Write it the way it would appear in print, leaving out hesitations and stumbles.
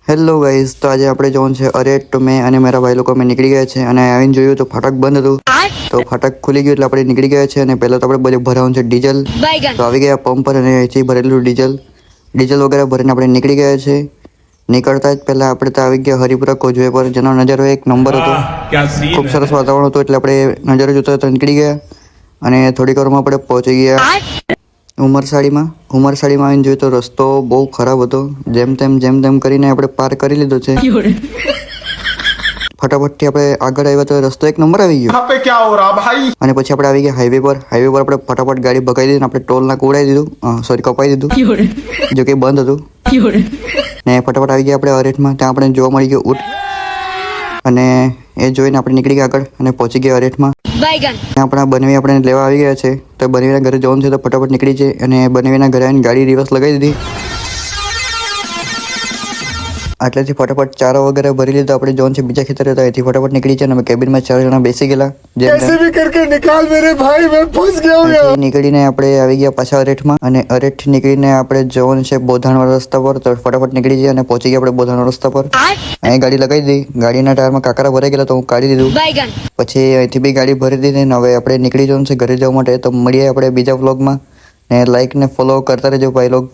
Hello guys, તો આજે આપણે જવાનું છે અરેટ. તો મેં અને મારા ભાઈ લોકો અમે નીકળી ગયા છે અને આવીને જોયું તો ફાટક બંધ હતું. તો ફાટક ખુલી ગયું એટલે આપણે નીકળી ગયા છે. અને પહેલાં તો આપણે બધે ભરાવાનું છે ડીઝલ. તો આવી ગયા પંપ પર અને અહીંથી ભરેલું ડીઝલ વગેરે ભરીને આપણે નીકળી ગયા છે. નીકળતા જ પહેલાં આપણે તો આવી ગયા હરિપુરા કોઝવે પર, જેનો નજારો એક નંબર હતો. ખૂબ સરસ વાતાવરણ હતું એટલે આપણે નજારો જોતા તો નીકળી ગયા. અને થોડીક વારમાં આપણે પહોંચી ગયા ઉમરસાડીમાં આવીને જોયું તો રસ્તો બહુ ખરાબ હતો. જેમ તેમ કરીને આપણે પાર કરી લીધો છે. ફટાફટથી આપણે આગળ આવ્યા તો રસ્તો એક નંબર આવી ગયો. અને પછી આપણે આવી ગયા હાઈવે પર આપણે ફટાફટ ગાડી ભગાઈ દીધી. આપણે ટોલ નાકું ઉડાવી દીધું, કપાઈ દીધું, જો કે બંધ હતું. ને ફટાફટ આવી ગયા આપણે અરેઠમાં. ત્યાં આપણે જોવા મળી ગયું ઊંટ, અને એ જોઈને આપણે નીકળી ગયા આગળ અને પહોંચી ગયા અરેઠમાં. આપણા બનેવી આપણે લેવા આવી ગયા છે. તો બનેવીના ઘરે જવાનું છે તો ફટાફટ નીકળી છે. અને બનેવીના ઘરે આવીને ગાડી રિવર્સ લગાવી દીધી. આટલેથી ફટાફટ ચારો વગેરે ભરી લીધો. આપણે જવાનું છે બીજા ખેતરે, તો અહીંથી ફટાફટ નીકળી છે. અને અમે કેબિનમાં 4 જણા બેસી ગયેલા. નીકળીને આપણે આવી ગયા પાછા અરેઠમાં. અને અરેઠથી નીકળીને આપણે જવાનું છે બોધાણવાળા રસ્તા પર. તો ફટાફટ નીકળી જાય અને પહોંચી ગયા આપણે બોધાણવાળા રસ્તા પર. અહીં ગાડી લગાવી દીધી. ગાડીના ટાયરમાં કાકરા ભરાઈ ગયેલા તો હું કાઢી દીધું. પછી અહીંથી બી ગાડી ભરી દીધી. ને હવે આપણે નીકળી જવાનું છે ઘરે જવા માટે. તો મળીએ આપણે બીજા વ્લોગમાં. ને લાઈક ને ફોલો કરતા રહેજો ભાઈ લોગ.